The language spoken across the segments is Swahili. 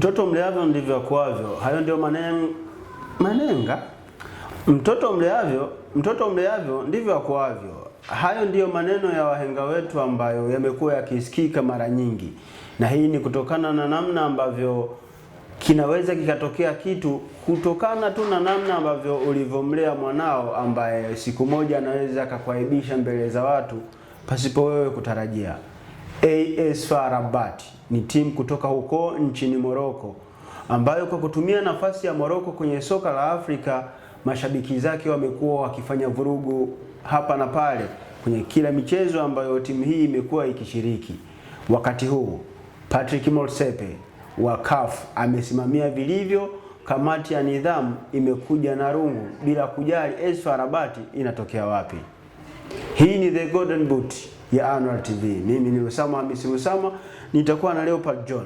Mtoto mleavyo ndivyo akuavyo. Hayo ndio manenga. Mtoto mleavyo ndivyo akuavyo. Hayo ndiyo maneno ya wahenga wetu ambayo yamekuwa yakisikika mara nyingi. Na hii ni kutokana na namna ambavyo kinaweza kikatokea kitu kutokana tu na namna ambavyo ulivyomlea mwanao ambaye siku moja anaweza akakuaibisha mbele za watu pasipo wewe kutarajia. AS FAR Rabat ni timu kutoka huko nchini Morocco ambayo kwa kutumia nafasi ya Morocco kwenye soka la Afrika, mashabiki zake wamekuwa wakifanya vurugu hapa na pale kwenye kila michezo ambayo timu hii imekuwa ikishiriki. Wakati huu Patrick Motsepe wa CAF amesimamia vilivyo, kamati ya nidhamu imekuja na rungu bila kujali AS FAR Rabat inatokea wapi. Hii ni The Golden Boot ya Annual TV. Mimi ni Usama Hamisi Usama, nitakuwa na Leopard John.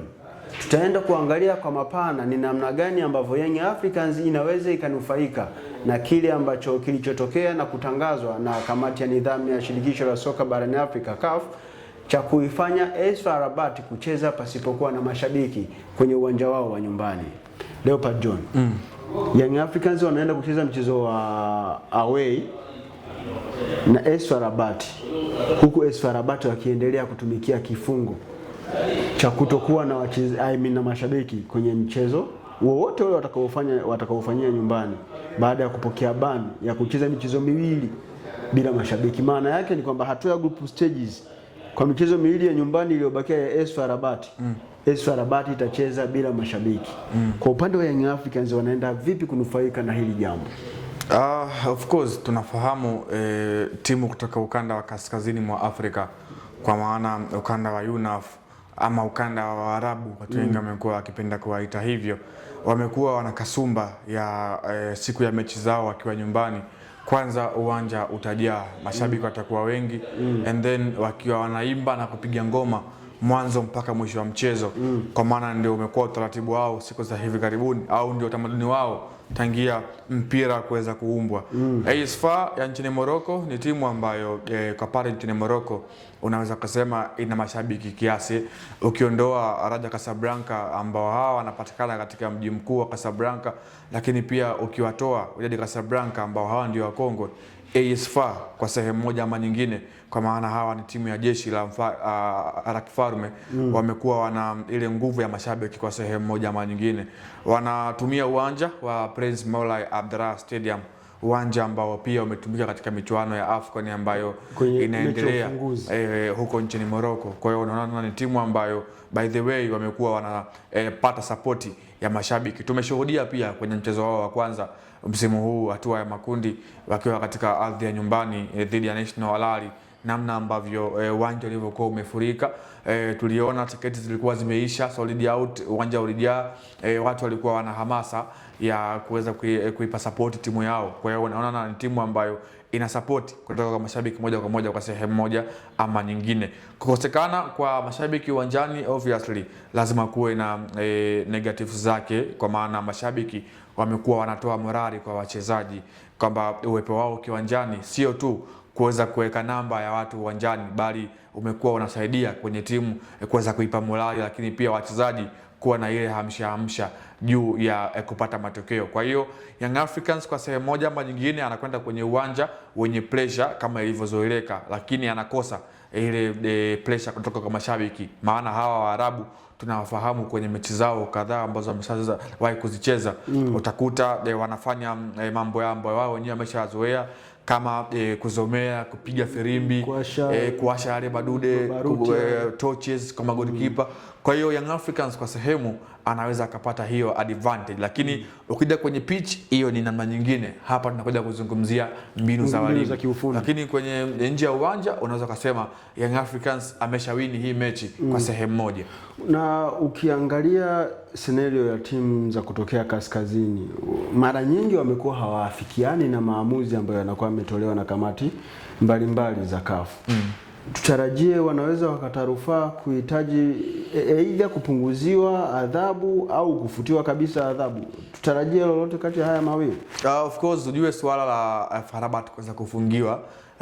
Tutaenda kuangalia kwa mapana ni namna gani ambavyo Young Africans inaweza ikanufaika na kile ambacho kilichotokea na kutangazwa na kamati ya nidhamu ya shirikisho la soka barani Afrika CAF cha kuifanya AS FAR Rabat kucheza pasipokuwa na mashabiki kwenye uwanja wao wa nyumbani. Leopard John. Young Africans wanaenda kucheza mchezo wa away na AS FAR Rabat, huku AS FAR Rabat wakiendelea kutumikia kifungo cha kutokuwa na na mashabiki kwenye mchezo wowote ule watakaofanyia nyumbani baada ya kupokea ban ya kucheza michezo miwili bila mashabiki. Maana yake ni kwamba hatua ya group stages kwa michezo miwili ya nyumbani iliyobakia ya AS FAR Rabat, AS FAR Rabat itacheza bila mashabiki. Kwa upande wa Young Africans wanaenda vipi kunufaika na hili jambo? Of course tunafahamu timu kutoka ukanda wa kaskazini mwa Afrika, kwa maana ukanda wa UNAF ama ukanda wa Waarabu, watu wengi wamekuwa wakipenda kuwaita hivyo, wamekuwa wana kasumba ya siku ya mechi zao wakiwa nyumbani. Kwanza uwanja utajaa, mashabiki watakuwa wengi, and then wakiwa wanaimba na kupiga ngoma mwanzo mpaka mwisho wa mchezo, kwa maana ndio umekuwa utaratibu wao siku za hivi karibuni, au ndio utamaduni wao tangia mpira kuweza kuumbwa. AS FAR ya nchini Morocco ni timu ambayo kwa pale nchini Morocco unaweza kusema ina mashabiki kiasi, ukiondoa Raja Casablanca ambao hawa wanapatikana katika mji mkuu wa Casablanca, lakini pia ukiwatoa Wydad Casablanca ambao hawa ndio wakongwe. AS FAR kwa sehemu moja ama nyingine, kwa maana hawa ni timu ya jeshi la Arakfarme, wamekuwa wana ile nguvu ya mashabiki kwa sehemu moja ama nyingine. Wanatumia uwanja wa Prince Moulay Abdelrahman Stadium, uwanja ambao pia umetumika katika michuano ya AFCON ambayo inaendelea huko nchini Morocco. Kwa hiyo unaona ni timu ambayo by the way wamekuwa wanapata sapoti ya mashabiki. Tumeshuhudia pia kwenye mchezo wao wa kwanza msimu huu, hatua ya makundi, wakiwa katika ardhi ya nyumbani dhidi ya National Al Ahly, namna ambavyo uwanja ulivyokuwa umefurika. Tuliona tiketi zilikuwa zimeisha, sold out, uwanja ulijaa, watu walikuwa wana hamasa ya kuweza kuipa support timu yao. Kwa hiyo unaona ni timu ambayo ina support kutoka kwa mashabiki moja kwa moja kwa sehemu moja ama nyingine. Kukosekana kwa mashabiki uwanjani obviously lazima kuwe na negative zake, kwa maana mashabiki wamekuwa wanatoa morali kwa wachezaji kwamba uwepo wao kiwanjani sio tu kuweza kuweka namba ya watu uwanjani, bali umekuwa unasaidia kwenye timu kuweza kuipa morali, lakini pia wachezaji kuwa na ile hamsha juu ya kupata matokeo. Kwa hiyo Young Africans kwa sehemu moja ama nyingine anakwenda kwenye uwanja wenye pressure kama ilivyozoeleka, lakini anakosa ile pressure kutoka kwa mashabiki, maana hawa Waarabu tunawafahamu kwenye mechi zao kadhaa ambazo wameshawahi kuzicheza. Utakuta wanafanya mambo yao ambayo wao wenyewe wameshazoea, kama kuzomea, kupiga firimbi, kuwasha yale madude, torches kama goalkeeper. Kwa hiyo Young Africans kwa sehemu anaweza akapata hiyo advantage, lakini ukija kwenye pitch hiyo ni namna nyingine. Hapa tunakuja kuzungumzia mbinu za walimu, lakini kwenye nje ya uwanja unaweza kusema Young Africans ameshawini hii mechi kwa sehemu moja. Na ukiangalia scenario ya timu za kutokea kaskazini, mara nyingi wamekuwa hawaafikiani na maamuzi ambayo yanakuwa yametolewa na kamati mbalimbali za CAF. Tutarajie wanaweza wakata rufaa kuhitaji aidha kupunguziwa adhabu au kufutiwa kabisa adhabu. Tutarajie lolote kati ya haya mawili? Of course ujue swala la FAR Rabat kuweza kufungiwa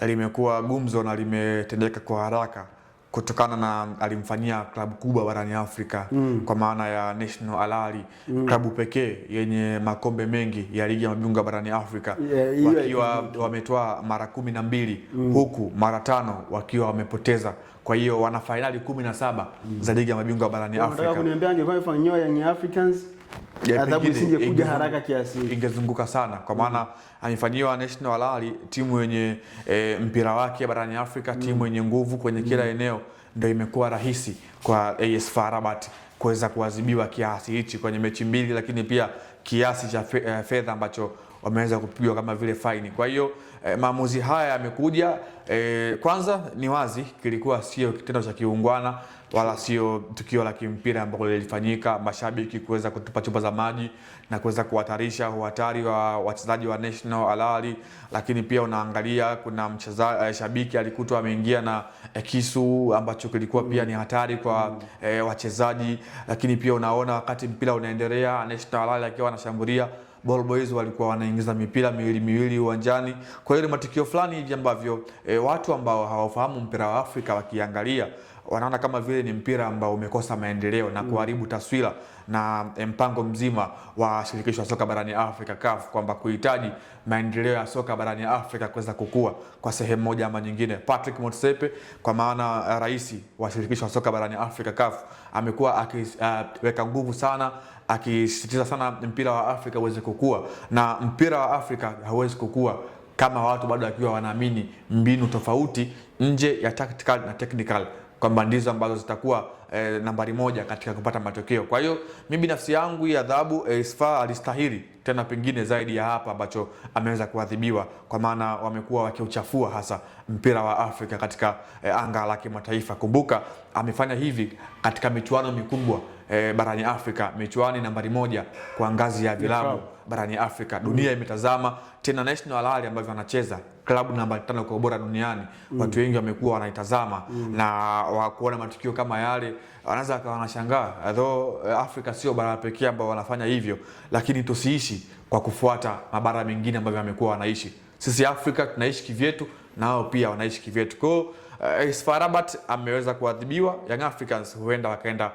limekuwa gumzo na limetendeka kwa haraka kutokana na alimfanyia klabu kubwa barani Afrika kwa maana ya National Al Ahly, klabu pekee yenye makombe mengi ya ligi ya mabingwa barani Afrika, wakiwa wametoa mara 12 huku mara 5 wakiwa wamepoteza. Kwa hiyo wana finali 17 za ligi ya mabingwa barani Afrika. Nataka kuniambia angekuwa ifanywa Young Africans adhabu isingekuja haraka kiasi, ingezunguka sana, kwa maana amefanyiwa National Al Ahly, timu yenye mpira wake barani Afrika, timu yenye nguvu kwenye kila eneo, ndio imekuwa rahisi kwa AS FAR Rabat kuweza kuadhibiwa kiasi hichi kwenye mechi mbili, lakini pia kiasi cha fedha ambacho wameweza kupigwa kama vile faini. Kwa hiyo maamuzi haya yamekuja, kwanza ni wazi kilikuwa sio kitendo cha kiungwana wala sio tukio la kimpira ambalo lilifanyika, mashabiki kuweza kutupa chupa za maji na kuweza kuhatarisha uhatari wa wachezaji wa National Al Ahly. Lakini pia unaangalia kuna shabiki alikutwa ameingia na kisu ambacho kilikuwa pia ni hatari kwa wachezaji. Lakini pia unaona wakati mpira unaendelea, National Al Ahly akiwa anashambulia, Ball Boys walikuwa wanaingiza mipira miwili uwanjani. Kwa hiyo matukio fulani hivi ambavyo watu ambao hawafahamu mpira wa Afrika wakiangalia wanaona kama vile ni mpira ambao umekosa maendeleo na kuharibu taswira na mpango mzima wa shirikisho la soka barani Afrika CAF, kwamba kuhitaji maendeleo ya soka barani Afrika kuweza kukua kwa sehemu moja ama nyingine. Patrick Motsepe, kwa maana rais wa shirikisho la soka barani Afrika CAF, amekuwa akiweka nguvu sana, akisisitiza sana mpira wa Afrika uweze kukua, na mpira wa Afrika hauwezi kukua kama watu bado wakiwa wanaamini mbinu tofauti nje ya tactical na technical, kwamba ndizo ambazo zitakuwa nambari moja katika kupata matokeo. Kwa hiyo mimi binafsi yangu hii adhabu AS FAR alistahili tena pengine zaidi ya hapa ambacho ameweza kuadhibiwa, kwa maana wamekuwa wakiuchafua hasa mpira wa Afrika katika anga la kimataifa. Kumbuka amefanya hivi katika michuano mikubwa barani Afrika, michuano nambari 1 kwa ngazi ya vilabu barani Afrika. Dunia imetazama tena National Al Ahly ambavyo wanacheza, klabu namba 5 kwa ubora duniani. Watu wengi wamekuwa wanaitazama na kuona matukio kama yale, wanaweza wanashangaa, although Afrika sio bara pekee ambao wanafanya hivyo, lakini tusiishi kwa kufuata mabara mengine ambavyo wamekuwa wanaishi. Sisi Afrika tunaishi kivyetu, nao pia wanaishi kivyetu. Kwa AS FAR Rabat ameweza kuadhibiwa, Young Africans huenda wakaenda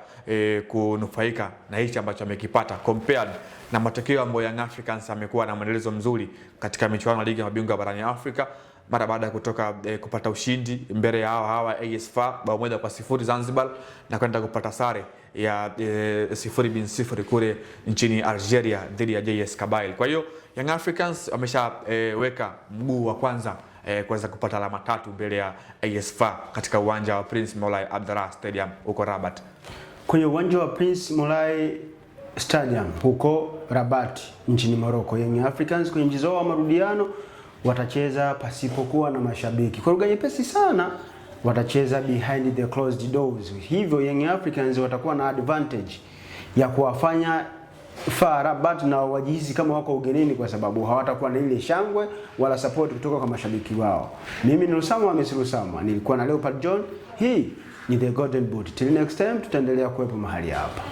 kunufaika na hichi ambacho amekipata, compared na matokeo ambayo Young Africans amekuwa na mwendelezo mzuri katika michuano ya ligi ya mabingwa barani Afrika mara baada ya kutoka kupata ushindi mbele ya hawa AS FAR bao 1-0 Zanzibar, na kwenda kupata sare ya 0-0 kule nchini Algeria dhidi ya JS Kabylie. Kwa hiyo Young Africans wameshaweka mguu wa kwanza kuweza kupata alama 3 mbele ya AS FAR katika uwanja wa Prince Moulay Abdelrahman Stadium huko Rabat. Kwenye uwanja wa Prince Moulay Stadium huko Rabat nchini Morocco, Young Africans kwenye mchezo wa marudiano watacheza pasipokuwa na mashabiki. Kwa lugha nyepesi sana, watacheza behind the closed doors. Hivyo Young Africans watakuwa na advantage ya kuwafanya FAR Rabat na wajihisi kama wako ugenini, kwa sababu hawatakuwa na ile shangwe wala support kutoka kwa mashabiki wao. Mimi ni Lusama wa Messi Lusama, nilikuwa na Leopard John. Hii ni The Golden Boot. Till next time, tutaendelea kuwepo mahali hapa.